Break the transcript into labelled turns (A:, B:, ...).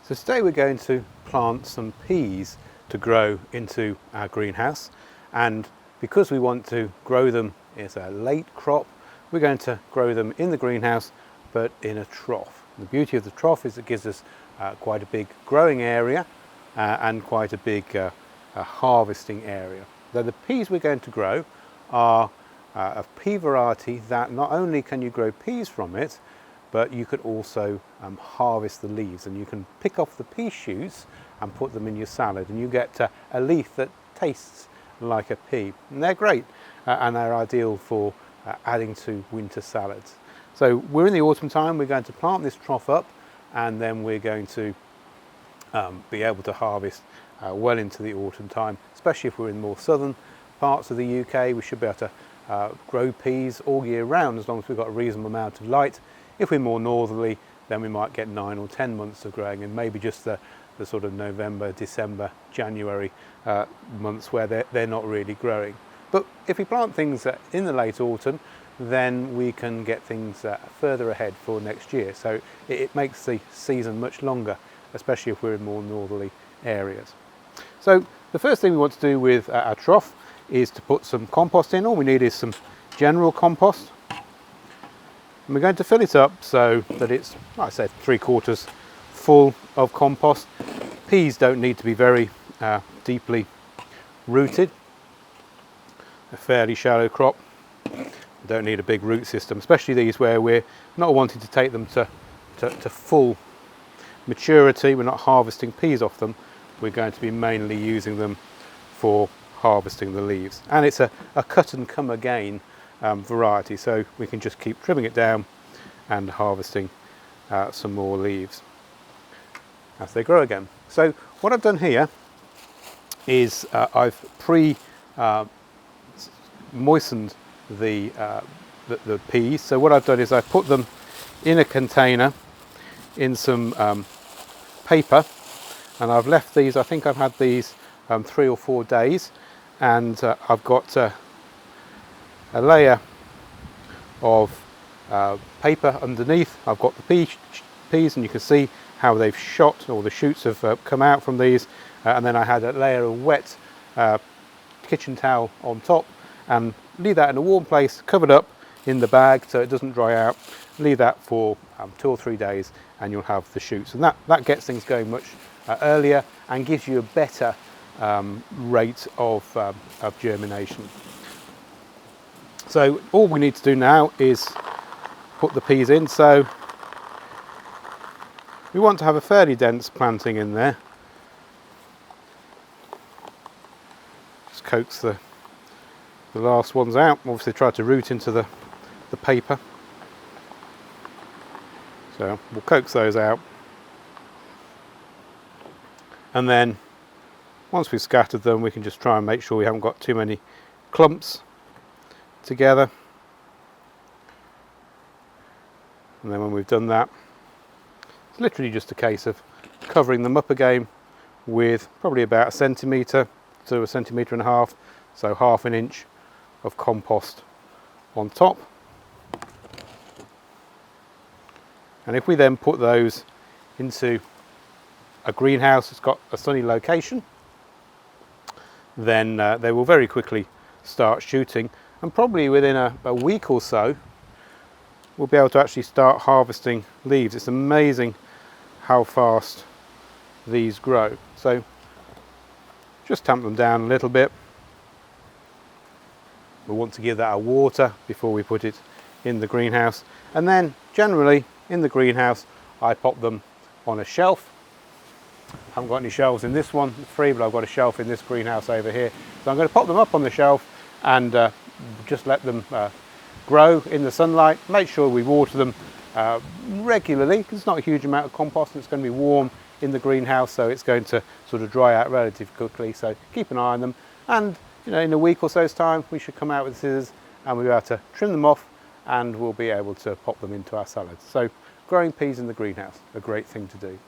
A: So today we're going to plant some peas to grow into our greenhouse, and because we want to grow them as a late crop, we're going to grow them in the greenhouse but in a trough. The beauty of the trough is it gives us quite a big growing area and quite a big harvesting area. So the peas we're going to grow are a pea variety that not only can you grow peas from it, but you could also harvest the leaves, and you can pick off the pea shoots and put them in your salad, and you get a leaf that tastes like a pea. And they're great and they're ideal for adding to winter salads. So we're in the autumn time, we're going to plant this trough up, and then we're going to be able to harvest well into the autumn time, especially if we're in more southern parts of the UK. We should be able to grow peas all year round as long as we've got a reasonable amount of light. If we're more northerly, then we might get 9 or 10 months of growing, and maybe just the sort of November, December, January months where they're not really growing. But if we plant things in the late autumn, then we can get things further ahead for next year. So it makes the season much longer, especially if we're in more northerly areas. So the first thing we want to do with our trough is to put some compost in. All we need is some general compost. And we're going to fill it up so that it's, like I said, 3/4 full of compost. Peas don't need to be very deeply rooted. A fairly shallow crop. We don't need a big root system, especially these where we're not wanting to take them to full maturity. We're not harvesting peas off them. We're going to be mainly using them for harvesting the leaves. And it's a cut and come again variety, so we can just keep trimming it down and harvesting some more leaves as they grow again. So what I've done here is I've moistened the peas. So what I've done is I've put them in a container in some paper, and I've left these, I think I've had these 3 or 4 days, and I've got a layer of paper underneath. I've got the peas, and you can see how they've shot, or the shoots have come out from these, and then I had a layer of wet kitchen towel on top, and leave that in a warm place, covered up in the bag so it doesn't dry out. Leave that for 2 or 3 days and you'll have the shoots, and that gets things going much earlier and gives you a better rate of germination. So all we need to do now is put the peas in. So we want to have a fairly dense planting in there. Just coax the last ones out. Obviously try to root into the paper. So we'll coax those out. And then once we've scattered them, we can just try and make sure we haven't got too many clumps together. And then when we've done that, it's literally just a case of covering them up again with probably about 1 centimetre to 1.5 centimetres, so 1/2 inch of compost on top. And if we then put those into a greenhouse that's got a sunny location, then they will very quickly start shooting, and probably within a week or so we'll be able to actually start harvesting leaves. It's amazing how fast these grow. So just tamp them down a little bit. We'll want to give that a water before we put it in the greenhouse, and then generally in the greenhouse I pop them on a shelf. I haven't got any shelves in this one, it's free, but I've got a shelf in this greenhouse over here. So I'm going to pop them up on the shelf and just let them grow in the sunlight. Make sure we water them regularly, because it's not a huge amount of compost and it's going to be warm in the greenhouse, so it's going to sort of dry out relatively quickly. So keep an eye on them, and in a week or so's time we should come out with scissors and we'll be able to trim them off, and we'll be able to pop them into our salads. So growing peas in the greenhouse, a great thing to do.